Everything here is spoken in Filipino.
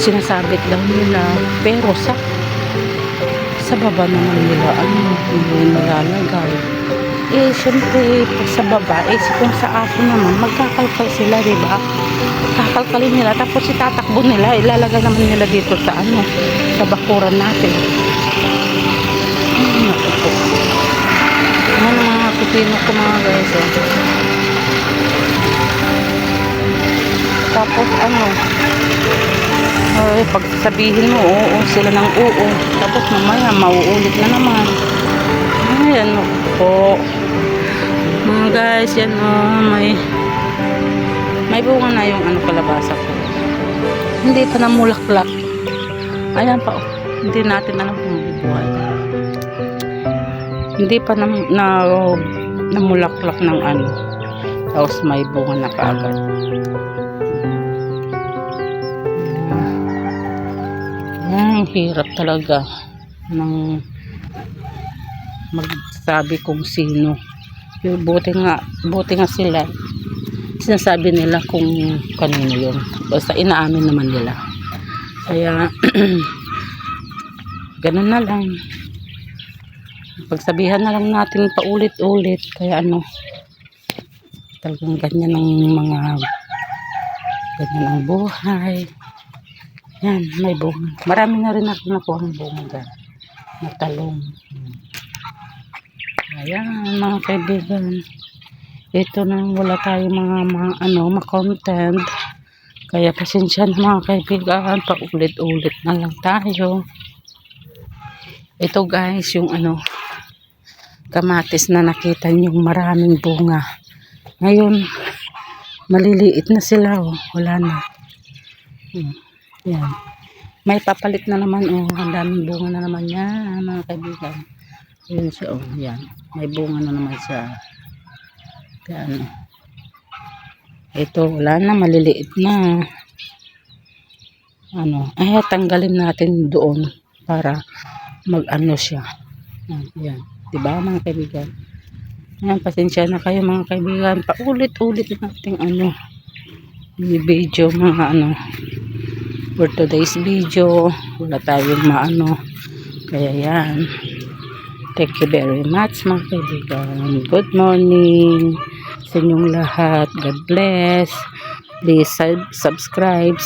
sinasabit lang nila, pero sa baba naman nila hindi nilalagay. Eh syempre pag sa baba, kung sa aso naman magkakalkal sila, diba? Kakalkalin nila, tapos itatakbo nila, ilalagay naman nila dito sa sa bakuran natin. Naku po. Yan ang mga pipino ko mga guys, eh. Tapos pag sabihin mo oo sila ng oo, tapos mamaya mauulit na naman. Ayan po mga guys, yan may bunga na yung kalabasa ko, hindi pa namulaklak. Ayan pa, hindi natin alam kung bubuhay, hindi pa namulaklak ng tapos may bunga na kaagad. Ang hirap talaga ng magsabi kung sino. Buti nga sila sinasabi nila kung kanino yun, basta inaamin naman nila. Kaya ganun na lang, pagsabihan na lang natin paulit-ulit. Kaya talagang ganyan ang buhay. Yan, may bunga. Marami na rin ako nakuha ng bunga dyan. Natalong. Ayan, mga kaibigan. Ito na, wala tayong mga content. Kaya pasensya na mga kaibigan. Paulit-ulit na lang tayo. Ito guys, yung kamatis na nakita nyo, maraming bunga. Ngayon, maliliit na sila. Wala na. Yan. May papalit na naman. Ang daming bunga na naman yan mga kaibigan. Yun siya. Yan. May bunga na naman siya. Yan. Ito wala na, maliliit na. Tanggalin natin doon para siya. Yan. Diba mga kaibigan? Yan, pasensya na kayo mga kaibigan. Paulit-ulit natin video mga for today's video. Wala tayong kaya yan. Thank you very much mga kaibigan. Good morning sa inyong lahat. God bless. Please subscribe.